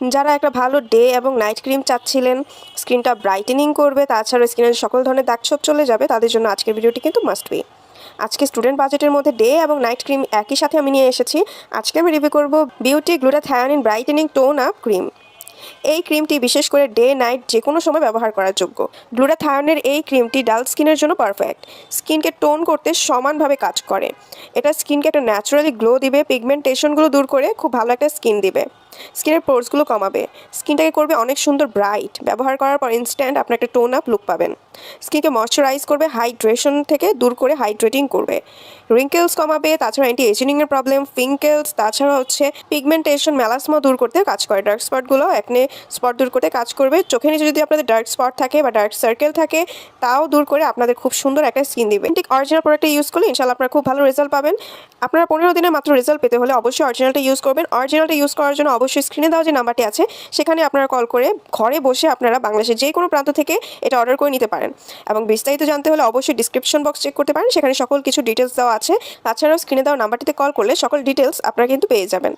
যারা একটা ভালো ডে এবং নাইট ক্রিম চাচ্ছিলেন, স্কিনটা ব্রাইটেনিং করবে, তাছাড়া স্কিনের সকল ধরনের দাগছোপ চলে যাবে, তাদের জন্য আজকের ভিডিওটি কিন্তু মাস্ট বি। আজকে স্টুডেন্ট বাজেটের মধ্যে ডে এবং নাইট ক্রিম একই সাথে আমি নিয়ে এসেছি। আজকে আমি রিভিউ করব beauty glutathione brightening tone up cream. এই ক্রিমটি বিশেষ করে ডে নাইট যে কোনো সময় ব্যবহার করার যোগ্য। গ্লুটাথায়োনের এই ক্রিমটি ডাল স্কিনের জন্য পারফেক্ট। স্কিনকে টোন করতে সমানভাবে কাজ করে। এটা স্কিনকে একটা ন্যাচারালি গ্লো দিবে, পিগমেন্টেশনগুলো দূর করে খুব ভালো একটা স্কিন দিবে। স্কিনের পোরসগুলো কমাবে, স্কিনটাকে করবে অনেক সুন্দর ব্রাইট। ব্যবহার করার পর ইনস্ট্যান্ট আপনার একটা টোন আপ লুক পাবেন। স্কিনকে ময়শ্চারাইজ করবে, হাইড্রেশন থেকে দূর করে হাইড্রেটিং করবে। রিঙ্কেলস কমাবে, তাছাড়া অ্যান্টি এজিংয়ের প্রবলেম, ফিঙ্কেলস, তাছাড়া হচ্ছে পিগমেন্টেশন, মেলাসমা দূর করতে কাজ করে। ডার্ক স্পটগুলো একনে স্পট দূর করতে কাজ করবে। চোখের নিচে যদি আপনাদের ডার্ক স্পট থাকে বা ডার্ক সার্কেল থাকে, তাও দূর করে আপনাদের খুব সুন্দর একটা স্কিন দিবে। ঠিক অরিজিনাল প্রোডাক্টটা ইউজ করলে ইনশাল্লাহ আপনারা খুব ভালো রেজাল্ট পাবেন। আপনারা 15 দিনের মাত্র রেজাল্ট পেতে হলে অবশ্যই অরিজিনালটা ইউজ করবেন। অরিজিনালটা ইউজ করার জন্য অবশ্যই স্ক্রিনে দেওয়া যে নাম্বারটি আছে সেখানে আপনারা কল করে ঘরে বসে আপনারা বাংলাদেশের যে কোনো প্রান্ত থেকে এটা অর্ডার করে নিতে পারেন। এবং বিস্তারিত জানতে হলে অবশ্যই ডিসক্রিপশন বক্স চেক করতে পারেন, সেখানে সকল কিছু ডিটেলস দেওয়া আছে। তাছাড়াও স্ক্রিনে দেওয়া নাম্বারটিতে কল করলে সকল ডিটেলস আপনারা কিন্তু পেয়ে যাবেন।